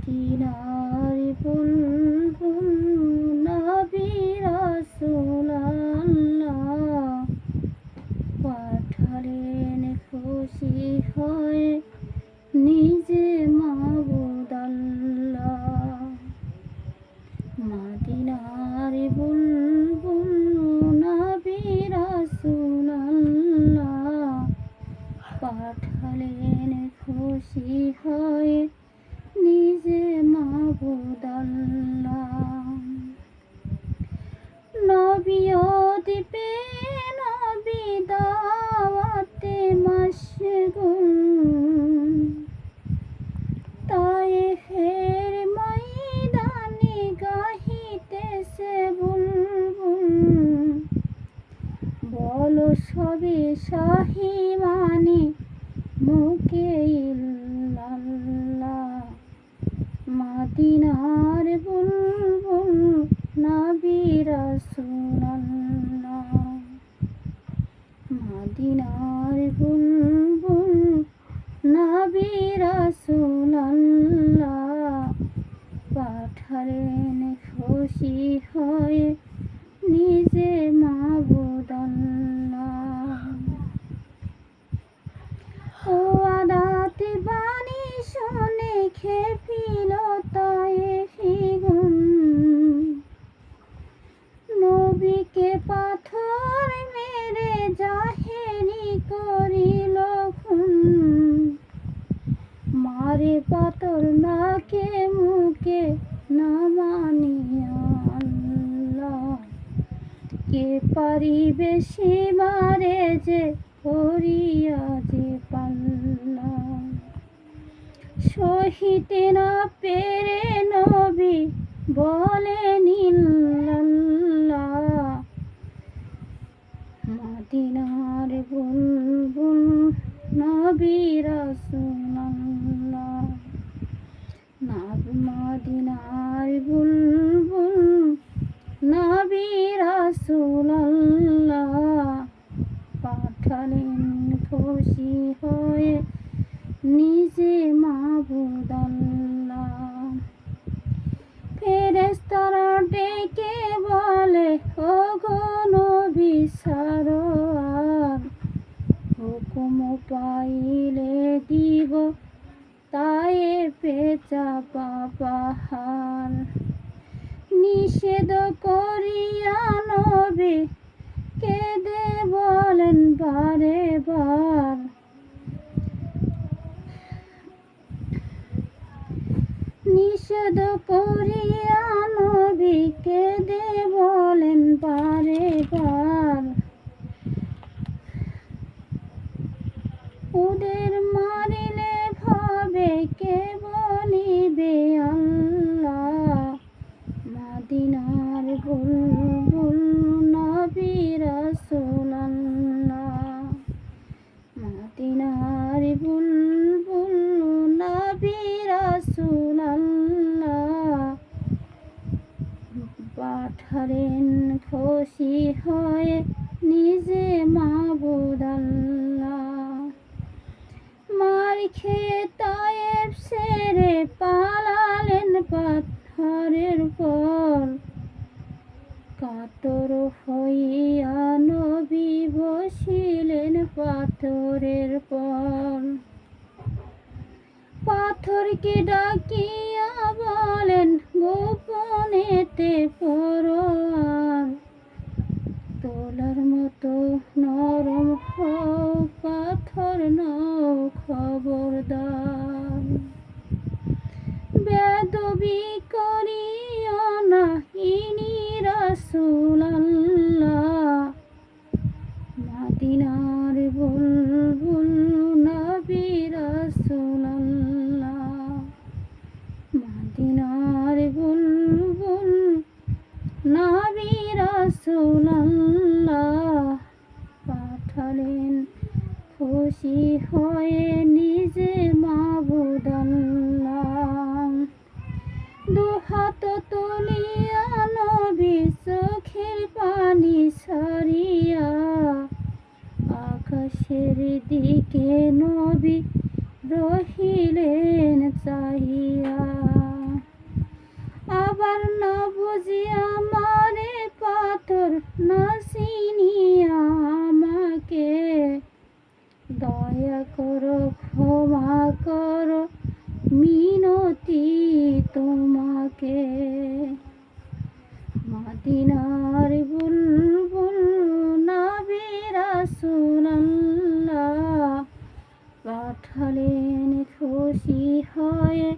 মদিনার বুলবুল নবী রাসূলুল্লাহ পাঠালেন খুশি হয়ে নিজে মাবুদ আল্লাহ। মদিনার বুলবুল নবী রাসূলুল্লাহ পাঠালেন খুশি হয়ে নিজে মাবুদ আল্লাহ। নবী দ্বীপে নবী দাওয়াতে মাশগুল, তায়েফের ময়দানে গাহিতেছে বুলবুল। বলো সবে শাহি মানে মুখে ইল্লাল্লাহ। মদিনার বুলবুল নবী রাসূলুল্লাহ। মদিনার বুলবুল নবী রাসূলুল্লাহ পাঠালেন খুশি হয়ে নিজে মাবুদ আল্লাহ। ও আদাতে বাণী শুনে খেপিল তায়েফিগণ, নবীকে পাথর মেরে জাহেরি করিল খুন। মারে পাথর নাকে মুখে না মানিয়া আল্লাহ। কে পারিবে সীমারে যে করিয়া যে পাল্লা। সহিতে না পেরে নবী বলেন ইল্লাল্লাহ। মদিনার বুলবুল নবী রাসূলুল্লাহ। মদিনার বুলবুল নবী রাসূলুল্লাহ পাঠালেন খুশি হয়ে নিজে মাবুদ আল্লাহ। ফেরেশতারা ডেকে বলে ওগো নবী সারোয়ার, হুকুম পাইলে দিব তায়েফে চাপা পাহাড়। নিষেধ করিয়া নবী কেঁদে বলেন বারে বার। নিষেধ করিয়া নবী কেঁদে বলেন বারে বার। ওদের মারিলে ভাবে কে বলিবে আল্লাহ। মদিনার বুলবুল নবী রাসূলুল্লাহ। মদিনার বুলবুল নবী রাসূলুল্লাহ পাঠালেন খুশি হয়ে নিজে মাবুদ আল্লাহ। মার খেয়ে তায়েফ ছেড়ে পালালেন পাথরের পর। কাতর হইয়া নবী বসিলেন পাথরের পর। পাথরকে ডাকিয়া বলেন গোপনেতে পরোয়ার। তোলার মতো নরম হও পাথর নও খবরদার। বেয়াদবি করিও না ইনি রাসূলুল্লাহ। মদিনার বুলবুল নবী রাসূলুল্লাহ। মদিনার বুলবুল নবী রাসূলুল্লাহ পাঠালেন খুশি হয়ে নিজে মাবুদ আল্লাহ। দুহাত তুলিয়া নবী চোখের পানি সরিয়া আকাশের দিকে নবী রহিলেন চাহিয়া। দয়া করো ক্ষমা করো মিনতি তোমাকে। মদিনার বুলবুল নবী রাসূলুল্লাহ পাঠালেন খুশি হয়ে